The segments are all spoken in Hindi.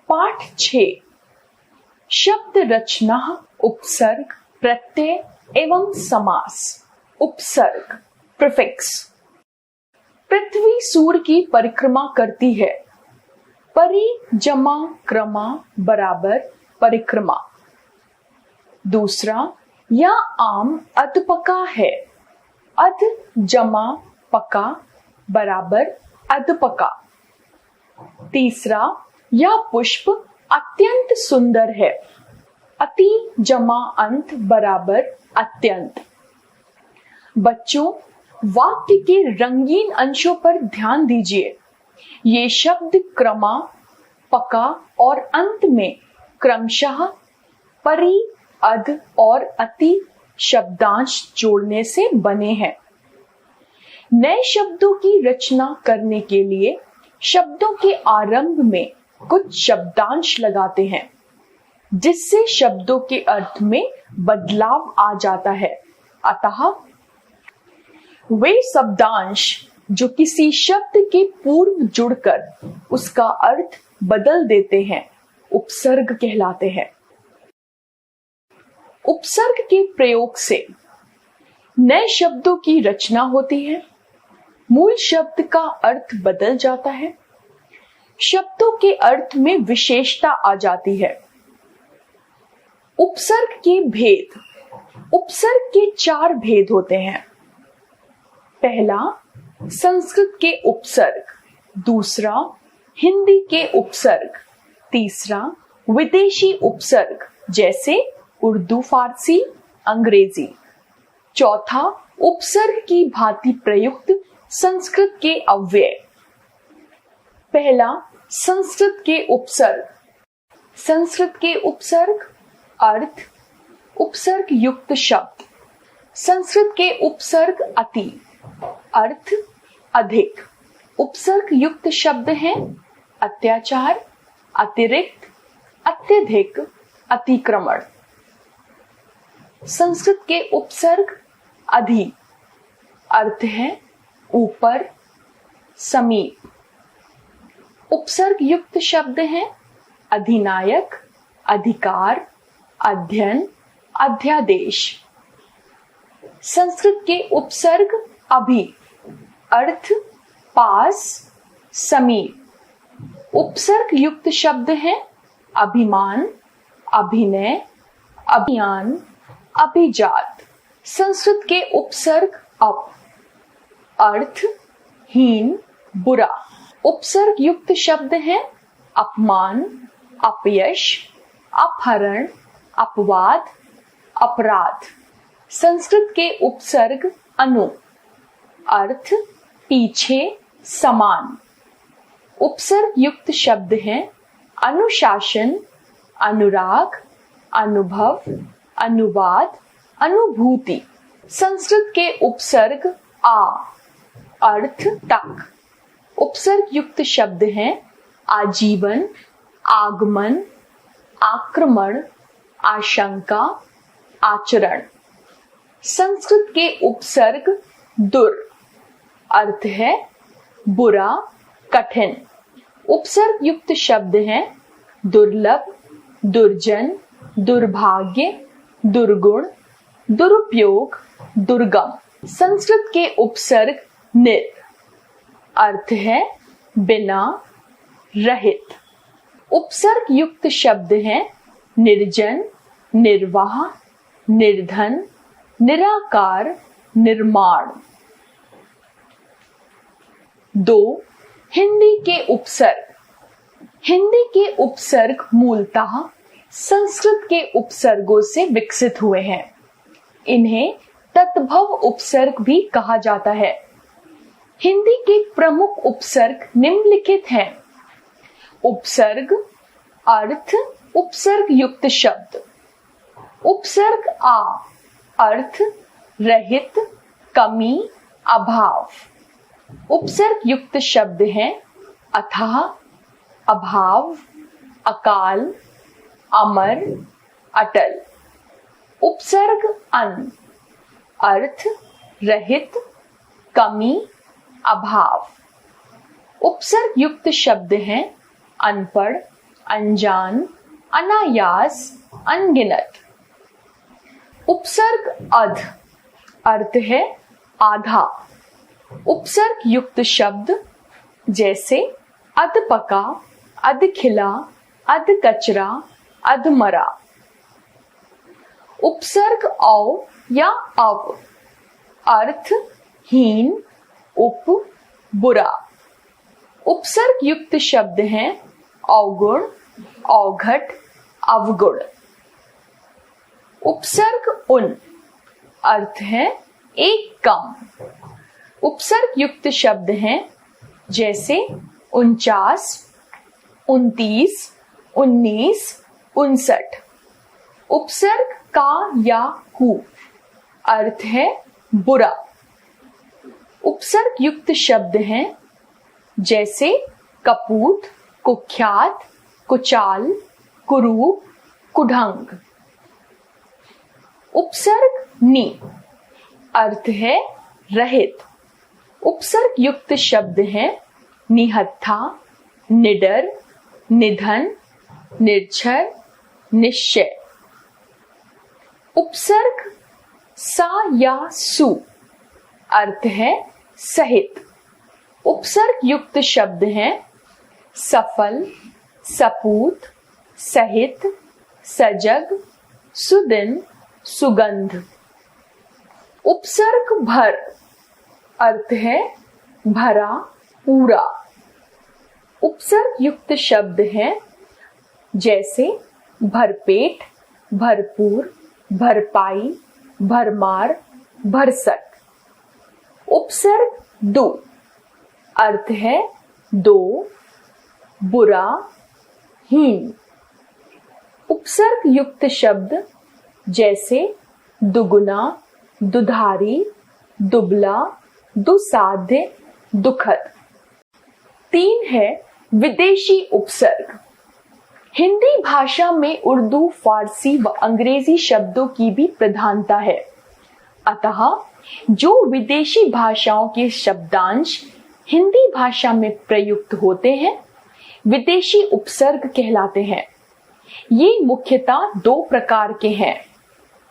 पाठ 6 शब्द रचना, उपसर्ग, प्रत्यय एवं समास। उपसर्ग प्रीफिक्स। पृथ्वी सूर्य की परिक्रमा करती है। परि जमा क्रमा बराबर परिक्रमा। दूसरा, यह आम अधपका है। अध जमा पका बराबर अधपका। तीसरा, यह पुष्प अत्यंत सुंदर है। अति जमा अंत बराबर अत्यंत। बच्चों, वाक्य के रंगीन अंशों पर ध्यान दीजिए। ये शब्द क्रमा, पका और अंत में क्रमशः परि, अध और अति शब्दांश जोड़ने से बने हैं। नए शब्दों की रचना करने के लिए शब्दों के आरंभ में कुछ शब्दांश लगाते हैं, जिससे शब्दों के अर्थ में बदलाव आ जाता है। अतः वे शब्दांश जो किसी शब्द के पूर्व जुड़कर उसका अर्थ बदल देते हैं, उपसर्ग कहलाते हैं। उपसर्ग के प्रयोग से नए शब्दों की रचना होती है। मूल शब्द का अर्थ बदल जाता है। शब्दों के अर्थ में विशेषता आ जाती है। उपसर्ग के भेद। उपसर्ग के 4 भेद होते हैं। पहला, संस्कृत के उपसर्ग। दूसरा, हिंदी के उपसर्ग। तीसरा, विदेशी उपसर्ग जैसे उर्दू, फारसी, अंग्रेजी। चौथा, उपसर्ग की भांति प्रयुक्त संस्कृत के अव्यय। पहला, संस्कृत के उपसर्ग। संस्कृत के उपसर्ग अर्थ, उपसर्ग युक्त शब्द। संस्कृत के उपसर्ग अति, अर्थ अधिक। उपसर्ग युक्त शब्द हैं अत्याचार, अतिरिक्त, अत्यधिक, अतिक्रमण। संस्कृत के उपसर्ग अधि, अर्थ है ऊपर, समीप। उपसर्ग युक्त शब्द हैं अधिनायक, अधिकार, अध्ययन, अध्यादेश। संस्कृत के उपसर्ग अभि, अर्थ पास, समीप। उपसर्ग युक्त शब्द हैं अभिमान, अभिनय, अभियान, अभिजात। संस्कृत के उपसर्ग अप, अर्थ हीन, बुरा। उपसर्ग युक्त शब्द हैं अपमान, अपयश, अपहरण, अपवाद, अपराध। संस्कृत के उपसर्ग अनु, अर्थ पीछे, समान। उपसर्ग युक्त शब्द हैं अनुशासन, अनुराग, अनुभव, अनुवाद, अनुभूति। संस्कृत के उपसर्ग आ, अर्थ तक। उपसर्ग युक्त शब्द हैं आजीवन, आगमन, आक्रमण, आशंका, आचरण। संस्कृत के उपसर्ग दुर, अर्थ है बुरा, कठिन। उपसर्ग युक्त शब्द हैं दुर्लभ, दुर्जन, दुर्भाग्य, दुर्गुण, दुरुपयोग, दुर्गम। संस्कृत के उपसर्ग निर, अर्थ है बिना, रहित। उपसर्ग युक्त शब्द हैं निर्जन, निर्वाह, निर्धन, निराकार, निर्माण। 2, हिंदी के उपसर्ग। हिंदी के उपसर्ग मूलतः संस्कृत के उपसर्गों से विकसित हुए हैं। इन्हें तद्भव उपसर्ग भी कहा जाता है। हिंदी के प्रमुख उपसर्ग निम्नलिखित हैं। उपसर्ग अर्थ, उपसर्ग युक्त शब्द। उपसर्ग आ, अर्थ रहित, कमी, अभाव। उपसर्ग युक्त शब्द हैं अथाह, अभाव, अकाल, अमर, अटल। उपसर्ग अन, अर्थ रहित, कमी, अभाव। उपसर्ग युक्त शब्द हैं अनपढ़, अनजान, अनायास, अनगिनत। उपसर्ग अध अर्थ है आधा। उपसर्ग युक्त शब्द जैसे अधपका, अधखिला, अधकचरा, अधमरा। उपसर्ग औ या अव अर्थ हीन, उप, बुरा। उपसर्ग युक्त शब्द हैं अवगुण, अवघट, अवगुण। उपसर्ग उन अर्थ है एक कम। उपसर्ग युक्त शब्द हैं जैसे 49, 29, 19, 59। उपसर्ग का या हु अर्थ है बुरा। उपसर्ग युक्त शब्द हैं जैसे कपूत, कुख्यात, कुचाल, कुरूप, कुढंग। उपसर्ग नि अर्थ है रहित। उपसर्ग युक्त शब्द हैं निहत्था, निडर, निधन, निर्झर, निश्चय। उपसर्ग सा या सु अर्थ है सहित। उपसर्ग युक्त शब्द हैं सफल, सपूत, सहित, सजग, सुदिन, सुगंध। उपसर्ग भर अर्थ है भरा, पूरा। उपसर्ग युक्त शब्द हैं जैसे भरपेट, भरपूर, भरपाई, भरमार, भरसक। उपसर्ग दो अर्थ है दो, बुरा, हीन। उपसर्ग युक्त शब्द जैसे दुगुना, दुधारी, दुबला, दुसाध्य, दुखद। 3 है विदेशी उपसर्ग। हिंदी भाषा में उर्दू, फारसी व अंग्रेजी शब्दों की भी प्रधानता है। अतः जो विदेशी भाषाओं के शब्दांश हिंदी भाषा में प्रयुक्त होते हैं विदेशी उपसर्ग कहलाते हैं। ये मुख्यतः 2 प्रकार के हैं।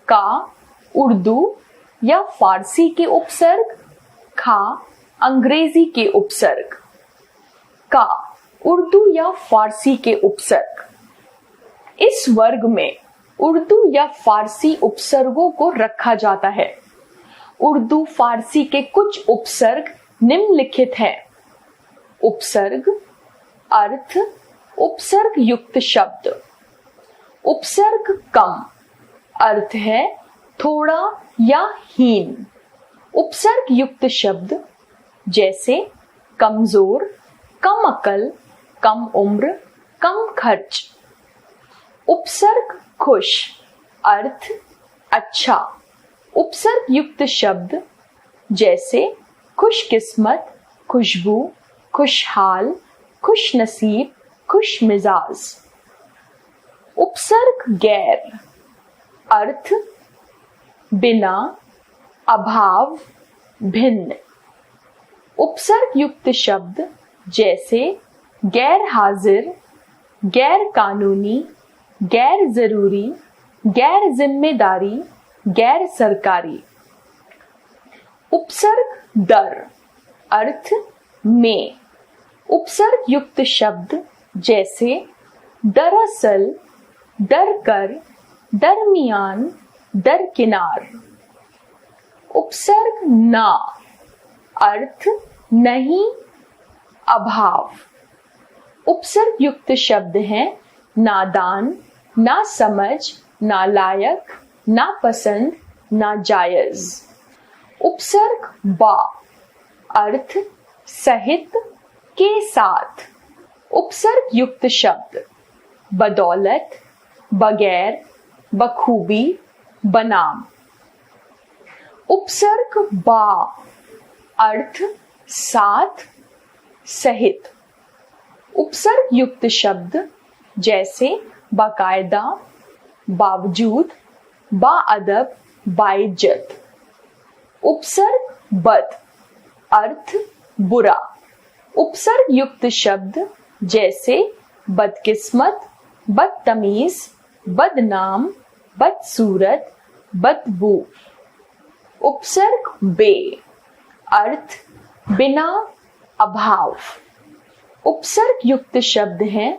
का उर्दू या फारसी के उपसर्ग, खा अंग्रेजी के उपसर्ग। का उर्दू या फारसी के उपसर्ग। इस वर्ग में उर्दू या फारसी उपसर्गों को रखा जाता है। उर्दू फारसी के कुछ उपसर्ग निम्नलिखित हैं। उपसर्ग अर्थ उपसर्ग युक्त शब्द। उपसर्ग कम अर्थ है थोड़ा या हीन। उपसर्ग युक्त शब्द जैसे कमजोर, कम अकल, कम उम्र, कम खर्च। उपसर्ग खुश अर्थ अच्छा। उपसर्ग युक्त शब्द जैसे खुशकिस्मत, खुशबू, खुशहाल, खुशनसीब, खुशमिजाज। उपसर्ग गैर अर्थ बिना, अभाव, भिन्न। उपसर्ग युक्त शब्द जैसे गैर हाजिर, गैर कानूनी, गैर जरूरी, गैर जिम्मेदारी, गैर सरकारी। उपसर्ग दर अर्थ में। उपसर्ग युक्त शब्द जैसे दरअसल, डरकर, दरमियान, दरकिनार। उपसर्ग ना अर्थ नहीं, अभाव। उपसर्ग युक्त शब्द हैं नादान, नासमझ, नालायक, नापसंद, नाजायज। उपसर्ग बा अर्थ सहित, के साथ। उपसर्ग युक्त शब्द बदौलत, बगैर, बखूबी, बनाम। उपसर्ग बा अर्थ साथ, सहित। उपसर्ग युक्त शब्द जैसे बाकायदा, बावजूद, बाअदब, बाइज्जत। उपसर्ग बद अर्थ बुरा। उपसर्ग युक्त शब्द जैसे बदकिस्मत, बदतमीज, बदनाम, बदसूरत, बदबू। उपसर्ग बे, अर्थ बिना, अभाव। उपसर्ग युक्त शब्द हैं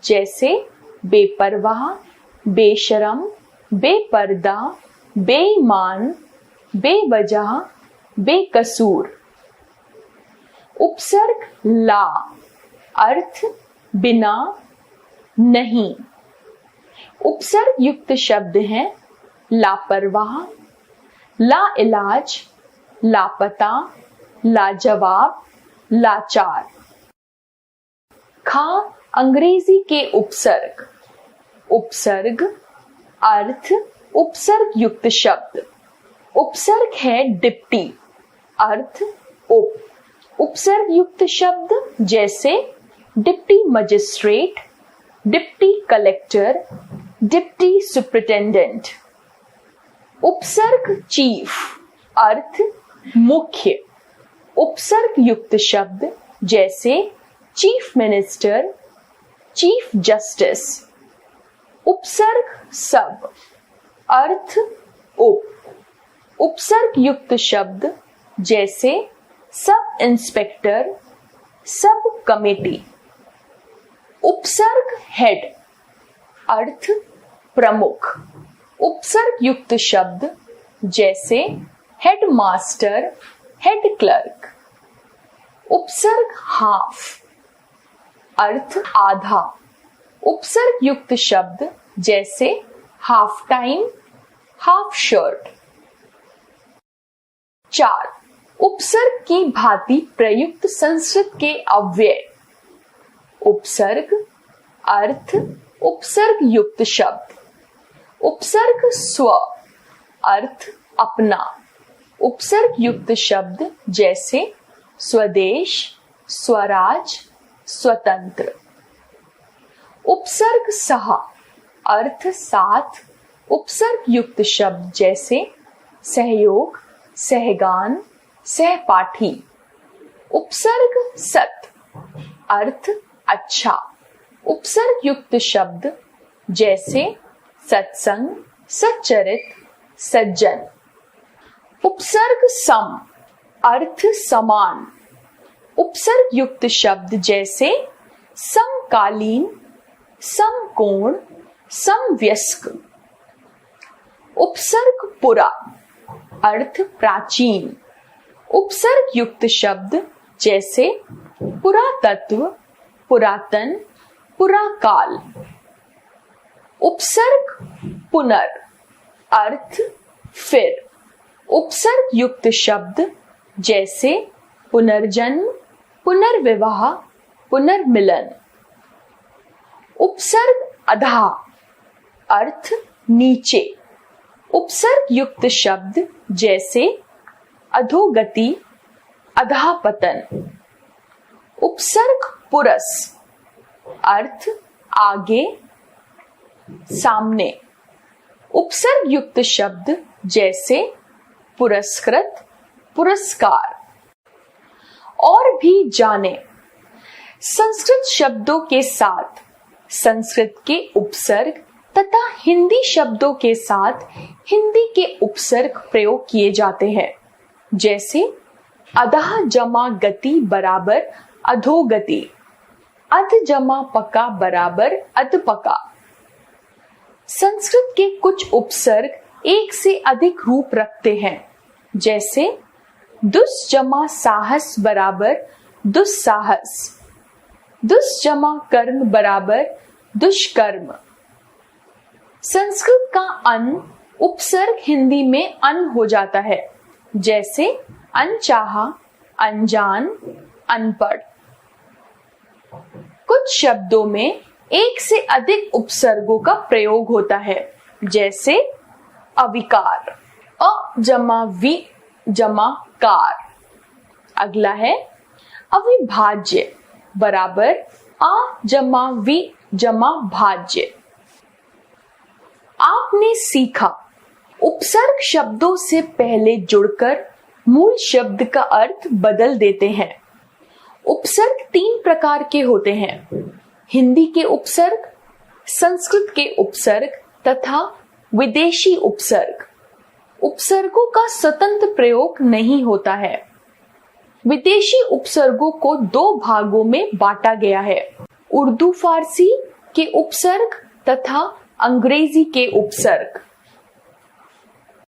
जैसे बेपरवाह, बेशरम, बेपर्दा, बेईमान, बेवजह, बेकसूर। उपसर्ग ला, अर्थ बिना, नहीं। उपसर्ग युक्त शब्द हैं लापरवाह, लाइलाज, लापता, लाजवाब, लाचार। खा अंग्रेजी के उपसर्ग। उपसर्ग अर्थ उपसर्ग युक्त शब्द। उपसर्ग है डिप्टी, अर्थ उप। उपसर्ग युक्त शब्द जैसे deputy magistrate, deputy collector, deputy superintendent. उपसर्ग चीफ, अर्थ मुख्य। उपसर्ग युक्त शब्द जैसे चीफ मिनिस्टर, चीफ जस्टिस। उपसर्ग सब, अर्थ उप। उपसर्ग युक्त शब्द जैसे सब इंस्पेक्टर, सब कमेटी। उपसर्ग हेड, अर्थ प्रमुख। उपसर्ग युक्त शब्द जैसे हेड मास्टर, हेड क्लर्क। उपसर्ग हाफ, अर्थ आधा। उपसर्ग युक्त शब्द जैसे हाफ टाइम, हाफ शर्ट। 4. उपसर्ग की भांति प्रयुक्त संस्कृत के अव्यय। उपसर्ग अर्थ उपसर्ग युक्त शब्द। उपसर्ग स्व, अर्थ अपना। उपसर्ग युक्त शब्द जैसे स्वदेश, स्वराज, स्वतंत्र। उपसर्ग सह, अर्थ साथ। उपसर्ग युक्त शब्द जैसे सहयोग, सहगान, सहपाठी। उपसर्ग सत, अर्थ अच्छा। उपसर्ग युक्त शब्द जैसे सत्संग, सच्चरित, सज्जन। उपसर्ग सम, अर्थ समान। उपसर्ग युक्त शब्द जैसे समकालीन, समकोण, समवयस्क। उपसर्ग पुरा, अर्थ प्राचीन। उपसर्ग युक्त शब्द जैसे पुरातत्व, पुरातन, पुराकाल। उपसर्ग पुनर, अर्थ फिर। उपसर्ग युक्त शब्द जैसे पुनर्जन्म, पुनर्विवाह, पुनर्मिलन। उपसर्ग अधा, अर्थ नीचे। उपसर्ग युक्त शब्द जैसे अधोगति, अधापतन। उपसर्ग पुरस, अर्थ आगे, सामने। उपसर्ग युक्त शब्द जैसे पुरस्कृत, पुरस्कार। और भी जाने। संस्कृत शब्दों के साथ संस्कृत के उपसर्ग तथा हिंदी शब्दों के साथ हिंदी के उपसर्ग प्रयोग किए जाते हैं, जैसे अधः जमा गति बराबर अधोगति, अध जमा पका बराबर अधपका। संस्कृत के कुछ उपसर्ग एक से अधिक रूप रखते हैं, जैसे दुस जमा साहस बराबर दुस्साहस, दुस जमा कर्म बराबर दुष्कर्म। संस्कृत का अन उपसर्ग हिंदी में अन हो जाता है, जैसे अनचाहा, अनजान, अनपढ़। कुछ शब्दों में एक से अधिक उपसर्गों का प्रयोग होता है, जैसे अविकार, अ जमा वि जमा कार। अगला है अविभाज्य बराबर आ जमा वि जमा भाज्य। आपने सीखा। उपसर्ग शब्दों से पहले जुड़कर मूल शब्द का अर्थ बदल देते हैं। उपसर्ग 3 प्रकार के होते हैं। हिंदी के उपसर्ग, संस्कृत के उपसर्ग तथा विदेशी उपसर्ग। उपसर्गों का स्वतंत्र प्रयोग नहीं होता है। विदेशी उपसर्गों को दो भागों में बांटा गया है, उर्दू फारसी के उपसर्ग तथा अंग्रेजी के उपसर्ग।